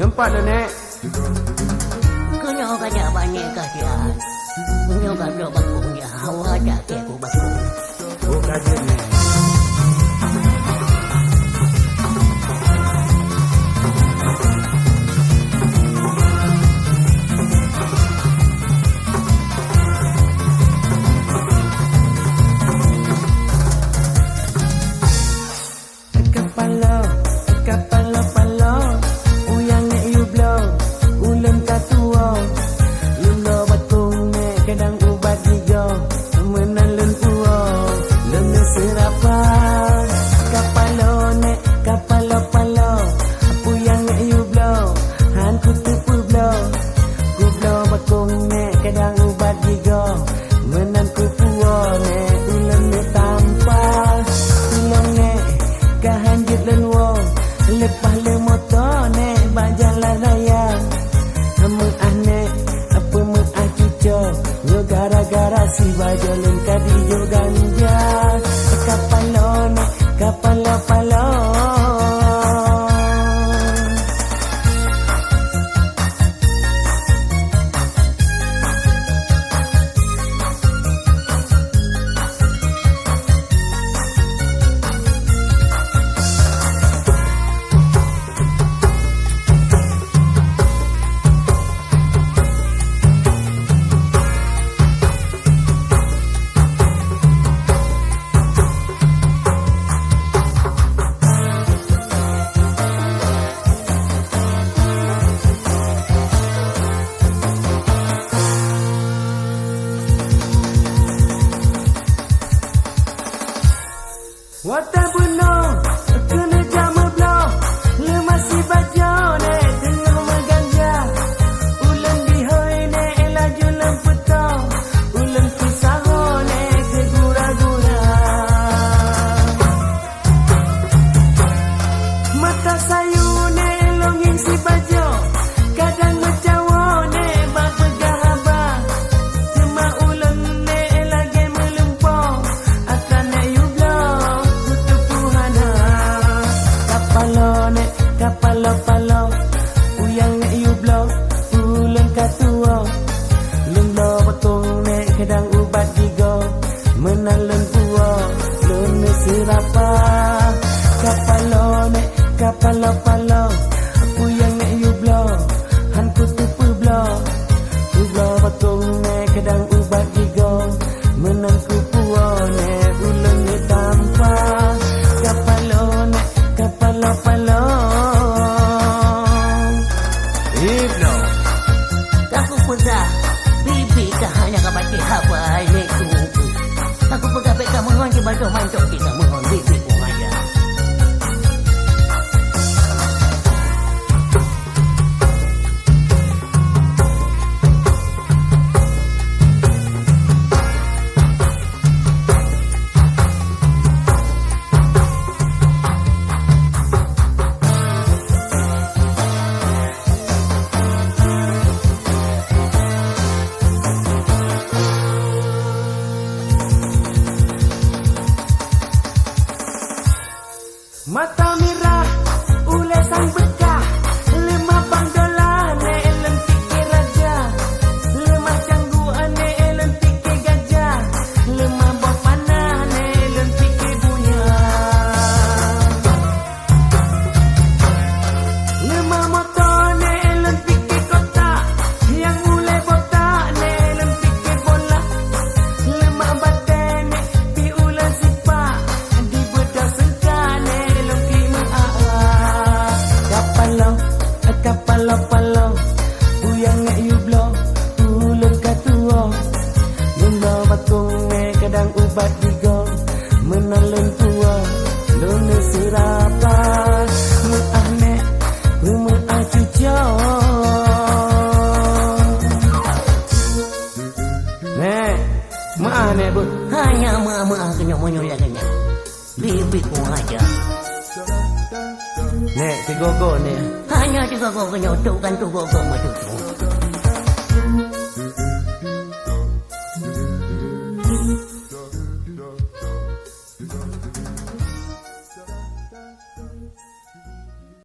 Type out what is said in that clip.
Nampak dah, Nek? Kena kata banyak kasihan. Kena kata bakunya. Awak tak kira aku bakul. Oh, kaget, Nek. Lepas le motor nek bak jalan raya. Kamu aneh apa mu cuco. Yo gara-gara si bajo lengkap di jo ganja. Kapalo nek kapalo palo. Wata buno, kena jama blow. Le masih bajo nek tengah meganja. Ulen bihoi nek laju lempetong. Ulen pisaho nek ke gura-gura. Mata sayu nek longing si bajo. Kadang ngecawo nek bak pegah abah. Cuma ulen nek lagi melempong. Akan nek you blow. Kapalo-palo uyang nek you blow ulen katuo lendo betung nek kedang ubat digo menalen tuo lene sirapa kapalo-palo uyang nek you blow han kutupu blow you blow betung nek kedang ubat digo menang kupuo nek ulen nek tanpa kapalo-palo Ibno. Aku pegah bibi kah hanya kapati habai nek tuku. Aku pegah beka mengon ke batu mantok kita mengon bibi ku aja. Mata merah, ulesan bekah, $5 nek lentik ke raja, lemah cangguan nek lentik ke gajah, lemah buah panah nek lentik ke buaya. Lemah motor nek lentik ke kotak, yang mulai botak nek lentik ke bola, lemah batai nek pi ulan sipak, di bedah sengkak nek kapalo-palo uyang nek you blow ulen katuo lendo batung nek kadang ubat digo menalen tuo lone sirapa muah nek muah cuco nek muah nek bu Hanya mama kena menyulah kena. Bibi ku aja. Nek, si Gogo nek. Hanya juga kau kena utukkan tu kau matu tu.